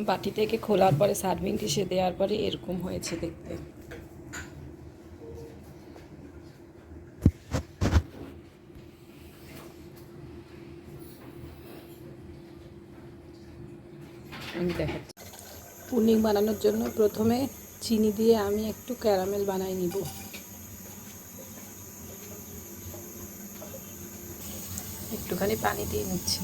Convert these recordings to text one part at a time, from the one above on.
বাটি থেকে খোলার পরে সার্ভিং ডিশে দেওয়ার পরে এরকম হয়েছে দেখতে। আমি দেখাচ্ছি। পুডিং বানানোর জন্য প্রথমে চিনি দিয়ে আমি একটু ক্যারামেল বানাই নিব। একটুখানি পানি দিয়ে নিচ্ছি।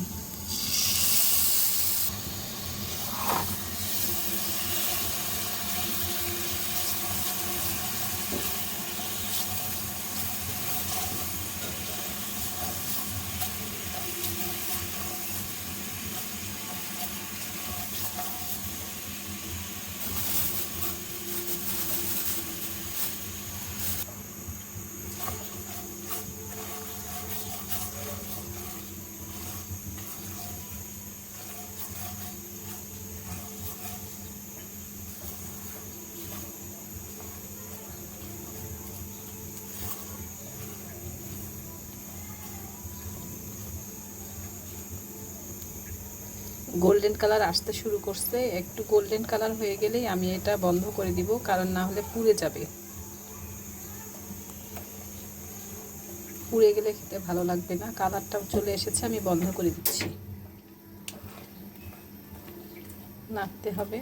গোল্ডেন কালার আসতে শুরু করছে, একটু গোল্ডেন কালার হয়ে গেলেই আমি এটা বন্ধ করে দিব, কারণ না হলে পুড়ে যাবে। পুড়ে গেলে খেতে ভালো লাগবে না। কালারটাও চলে এসেছে, আমি বন্ধ করে দিচ্ছি। নাড়তে হবে।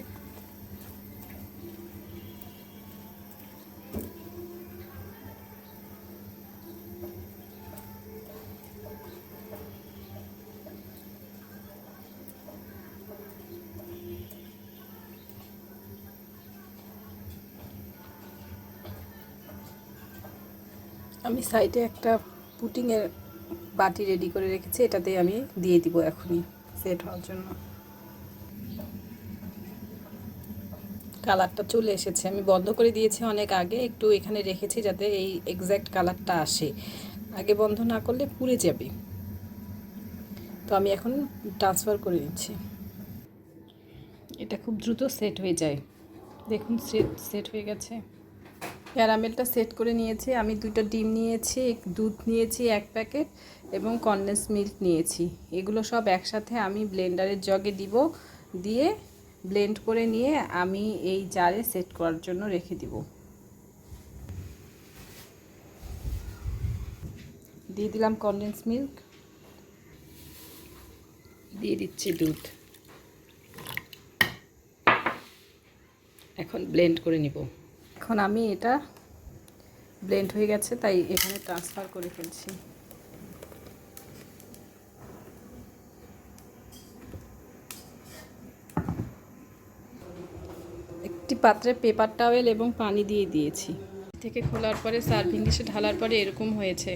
আমি সাইডে একটা পুডিংয়ের বাটি রেডি করে রেখেছি, এটাতে আমি দিয়ে দিব এখনই সেট হওয়ার জন্য। কালারটা চলে এসেছে, আমি বন্ধ করে দিয়েছি অনেক আগে, একটু এখানে রেখেছি যাতে এই এক্স্যাক্ট কালারটা আসে। আগে বন্ধ না করলে পুড়ে যাবে। তো আমি এখন ট্রান্সফার করে নিচ্ছি। এটা খুব দ্রুত সেট হয়ে যায়। দেখুন সেট হয়ে গেছে। ক্যারামেলটা সেট করে নিয়েছি। আমি 2টা ডিম নিয়েছি, দুধ নিয়েছি 1 প্যাকেট এবং কনডেন্স মিল্ক নিয়েছি। এগুলো সব একসাথে আমি ব্লেন্ডারের জগে দিব, দিয়ে ব্লেন্ড করে নিয়ে আমি এই জারে সেট করার জন্য রেখে দিব। দিয়ে দিলাম কনডেন্স মিল্ক, দিয়ে দিচ্ছি দুধ। এখন ব্লেন্ড করে নিব। এখন আমি এটা ব্লেন্ড হয়ে গেছে, তাই এখানে ট্রান্সফার করে ফেলছি। একটি পাত্রে পেপার টাওয়েল এবং পানি দিয়ে দিয়েছি। থেকে খোলার পরে সার্ভিং ডিশে ঢালার পরে এরকম হয়েছে।